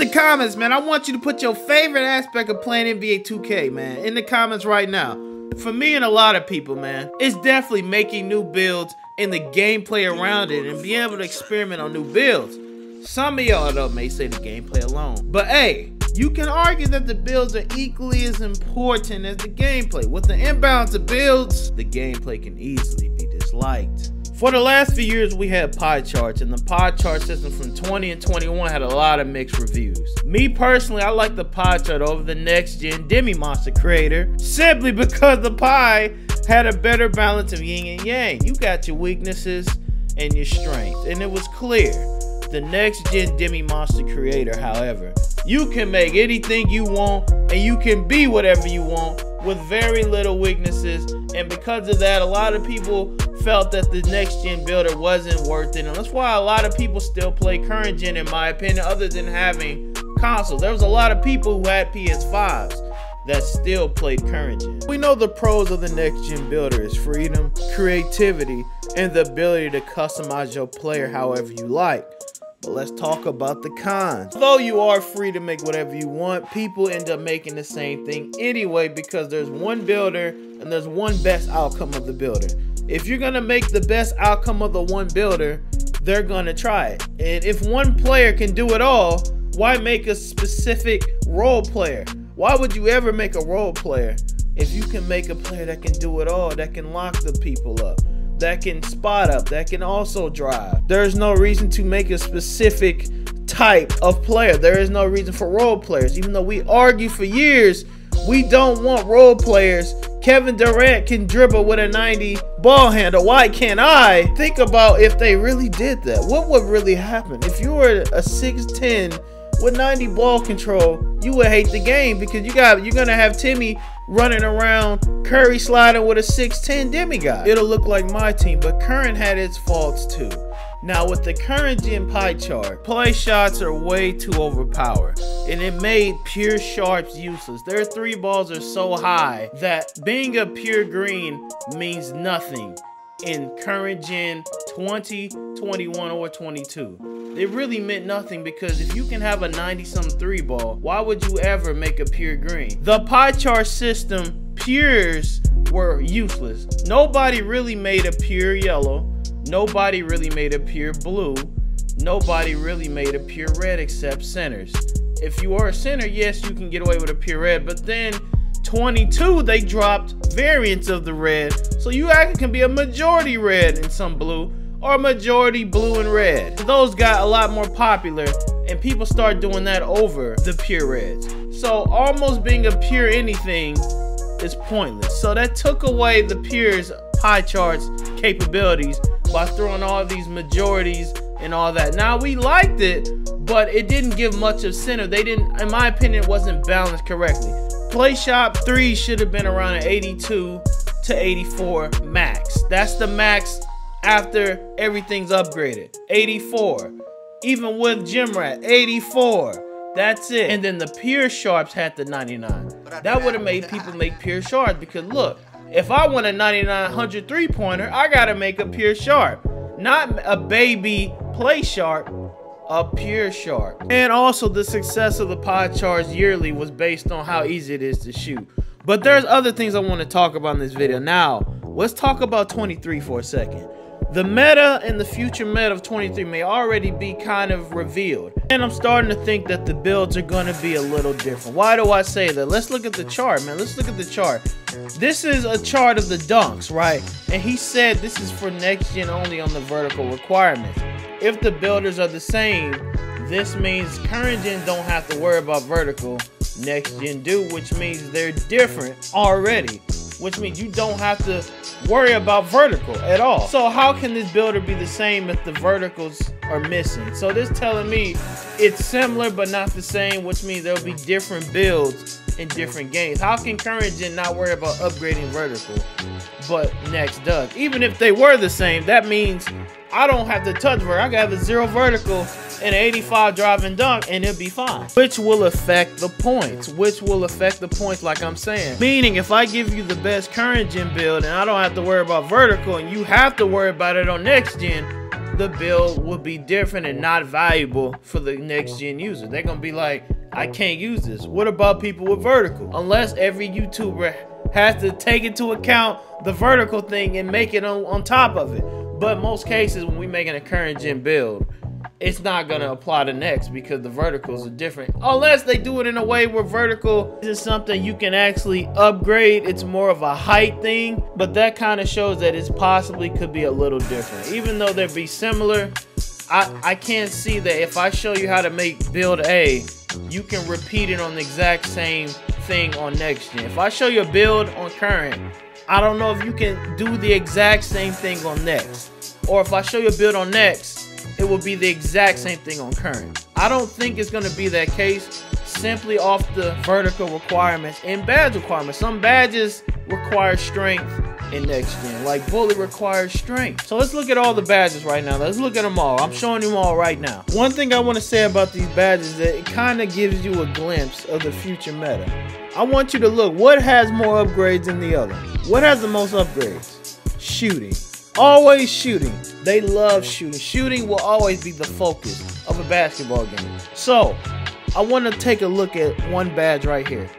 the comments, man. I want you to put your favorite aspect of playing NBA 2K, man, in the comments right now. For me and a lot of people, man, it's definitely making new builds and the gameplay around it and being able to experiment on new builds. Some of y'all though may say the gameplay alone, but hey, you can argue that the builds are equally as important as the gameplay. With the imbalance of builds, the gameplay can easily be disliked. For the last few years, we had pie charts, and the pie chart system from 20 and 21 had a lot of mixed reviews. Me personally, I like the pie chart over the next gen Demi Monster creator, simply because the pie had a better balance of yin and yang. You got your weaknesses and your strengths, and it was clear. The next gen Demi Monster creator, however, you can make anything you want, and you can be whatever you want with very little weaknesses, and because of that, a lot of people felt that the next gen builder wasn't worth it, and that's why a lot of people still play current gen, in my opinion, other than having consoles. There was a lot of people who had PS5s that still played current gen. We know the pros of the next gen builder is freedom, creativity, and the ability to customize your player however you like. But let's talk about the cons. Although you are free to make whatever you want, people end up making the same thing anyway because there's one builder and there's one best outcome of the builder. If you're gonna make the best outcome of the one builder, they're gonna try it. And if one player can do it all, why make a specific role player? Why would you ever make a role player if you can make a player that can do it all, that can lock the people up, that can spot up, that can also drive? There's no reason to make a specific type of player. There is no reason for role players. Even though we argue for years, we don't want role players. Kevin Durant can dribble with a 90 ball handle. Why can't I? Think about if they really did that. What would really happen? If you were a 6'10" with 90 ball control, you would hate the game because you're gonna have Timmy running around, Curry sliding with a 6'10" demigod. It'll look like my team, but current had its faults too. Now with the current gen pie chart, play shots are way too overpowered, and it made pure sharps useless. Their three balls are so high that being a pure green means nothing in current gen 20, 21, or 22. It really meant nothing because if you can have a 90-some three ball, why would you ever make a pure green? The pie chart system, pures were useless. Nobody really made a pure yellow. Nobody really made a pure blue. Nobody really made a pure red except centers. If you are a center, yes, you can get away with a pure red, but then 22, they dropped variants of the red, so you actually can be a majority red and some blue, or a majority blue and red. Those got a lot more popular, and people start doing that over the pure reds. So almost being a pure anything is pointless. So that took away the pures pie charts capabilities by throwing all these majorities and all that. Now we liked it, but it didn't give much of center. They didn't, in my opinion, it wasn't balanced correctly. Play shop 3 should have been around an 82 to 84 max. That's the max after everything's upgraded. 84. Even with Gym Rat, 84. That's it. And then the pure sharps had the 99. That would have made people make pure sharps because look, if I want a 9900 3-pointer, I gotta make a pure sharp. Not a baby play sharp, a pure sharp. And also the success of the pie charts yearly was based on how easy it is to shoot. But there's other things I want to talk about in this video. Now, let's talk about 23 for a second. The meta and the future meta of 23 may already be kind of revealed. And I'm starting to think that the builds are going to be a little different. Why do I say that? Let's look at the chart, man. Let's look at the chart. This is a chart of the dunks, right? And he said this is for next gen only on the vertical requirements. If the builders are the same, this means current gen don't have to worry about vertical, next gen do, which means they're different already, which means you don't have to worry about vertical at all. So how can this builder be the same if the verticals are missing? So this telling me it's similar but not the same, which means there'll be different builds in different games. How can current gen not worry about upgrading vertical but next does? Even if they were the same, that means I don't have to touch vertical. I can have a 0 vertical and an 85 drive and dunk and it'll be fine. Which will affect the points. Which will affect the points, like I'm saying. Meaning if I give you the best current gen build and I don't have to worry about vertical and you have to worry about it on next gen, the build will be different and not valuable for the next gen user. They're gonna be like, I can't use this. What about people with vertical? Unless every YouTuber has to take into account the vertical thing and make it on top of it. But most cases, when we making a current gen build, it's not gonna apply to next because the verticals are different. Unless they do it in a way where vertical is something you can actually upgrade. It's more of a height thing, but that kind of shows that it's possibly could be a little different. Even though they'd be similar, I can't see that if I show you how to make build A, you can repeat it on the exact same thing on next gen. If I show you a build on current, I don't know if you can do the exact same thing on next. Or if I show you a build on next, it will be the exact same thing on current. I don't think it's going to be that case simply off the vertical requirements and badge requirements. Some badges require strength in next gen, like bullet requires strength. So let's look at all the badges right now. Let's look at them all. I'm showing them all right now. One thing I want to say about these badges is that it kind of gives you a glimpse of the future meta. I want you to look, what has more upgrades than the other? What has the most upgrades? Shooting. Always shooting. They love shooting. Shooting will always be the focus of a basketball game. So I want to take a look at one badge right here.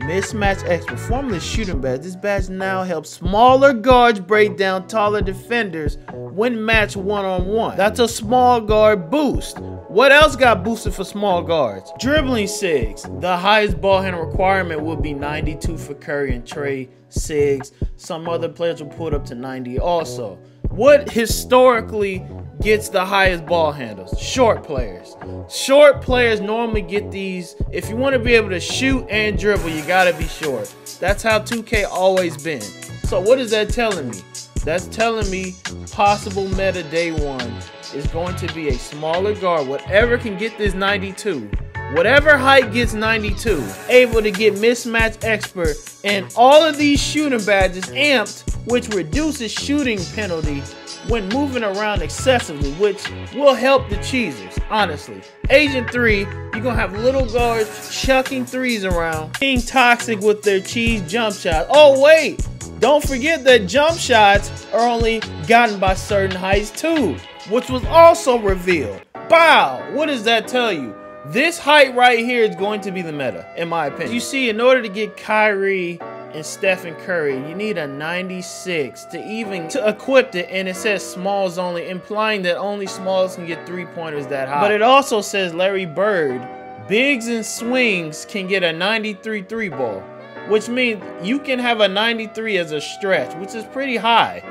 Mismatched Expert, formerly shooting badge. This badge now helps smaller guards break down taller defenders when matched one-on-one. That's a small guard boost. What else got boosted for small guards? Dribbling SIGs. The highest ball handle requirement would be 92 for Curry and Trey SIGs. Some other players will put up to 90 also. What historically gets the highest ball handles? Short players. Short players normally get these. If you want to be able to shoot and dribble, you gotta be short. That's how 2K always been. So what is that telling me? That's telling me possible meta day one is going to be a smaller guard. Whatever can get this 92, whatever height gets 92, able to get Mismatched Expert and all of these shooting badges amped, which reduces shooting penalty when moving around excessively, which will help the cheesers, honestly. Agent 3, you're gonna have little guards chucking threes around, being toxic with their cheese jump shots. Oh wait, don't forget that jump shots are only gotten by certain heights too, which was also revealed. Wow, what does that tell you? This height right here is going to be the meta, in my opinion. You see, in order to get Kyrie and Stephen Curry, you need a 96 to equip it, and it says smalls only, implying that only smalls can get three-pointers that high. But it also says Larry Bird, bigs and swings can get a 93 three ball, which means you can have a 93 as a stretch, which is pretty high.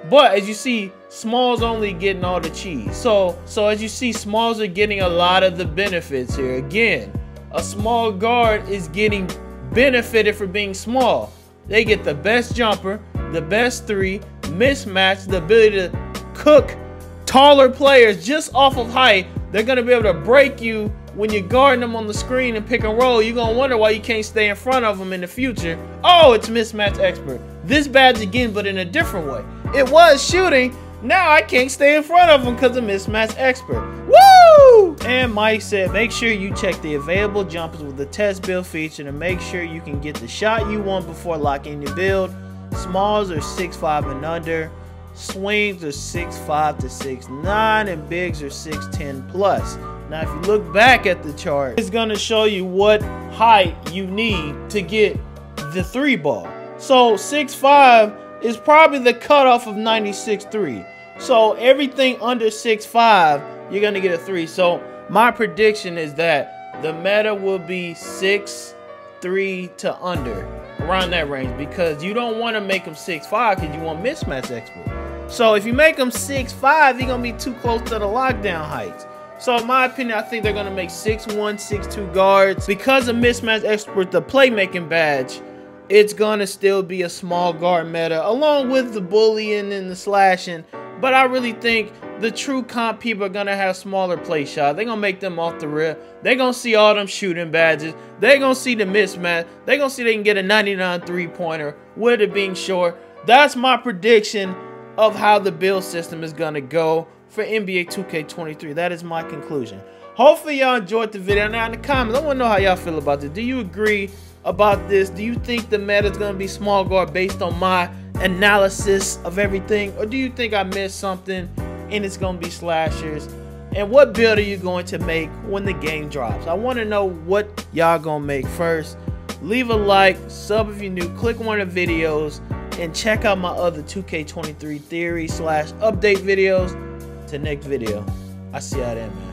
But as you see, smalls only getting all the cheese. So as you see, smalls are getting a lot of the benefits here. Again, a small guard is getting benefited for being small. They get the best jumper, the best three, mismatch, the ability to cook taller players just off of height. They're going to be able to break you when you're guarding them on the screen and pick and roll. You're going to wonder why you can't stay in front of them in the future. Oh, it's Mismatched Expert. This badge again, but in a different way. It was shooting. Now I can't stay in front of them because of Mismatched Expert. Woo! And Mike said, make sure you check the available jumpers with the test build feature to make sure you can get the shot you want before locking your build. Smalls are 6'5" and under. Swings are 6'5" to 6'9", and bigs are 6'10" plus. Now, if you look back at the chart, it's going to show you what height you need to get the three ball. So 6'5" is probably the cutoff of 96.3. So everything under 6'5", you're going to get a 3. So my prediction is that the meta will be 6'3" to under, around that range, because you don't want to make them 6'5" because you want Mismatched Expert. So if you make them 6'5", you're going to be too close to the lockdown heights. So in my opinion, I think they're going to make 6'1", 6'2" guards. Because of Mismatched Expert, the playmaking badge, it's going to still be a small guard meta, along with the bullying and the slashing. But I really think the true comp people are going to have smaller play shots. They're going to make them off the rip. They're going to see all them shooting badges. They're going to see the mismatch. They're going to see they can get a 99 three-pointer with it being short. That's my prediction of how the build system is going to go for NBA 2K23. That is my conclusion. Hopefully y'all enjoyed the video. Now in the comments, I want to know how y'all feel about this. Do you agree about this? Do you think the meta is going to be small guard based on my analysis of everything? Or do you think I missed something and it's gonna be slashers? And what build are you going to make when the game drops? I want to know what y'all gonna make first. Leave a like, sub if you're new, click one of the videos, and check out my other 2K23 theory / update videos. Till next video, I see y'all there, man.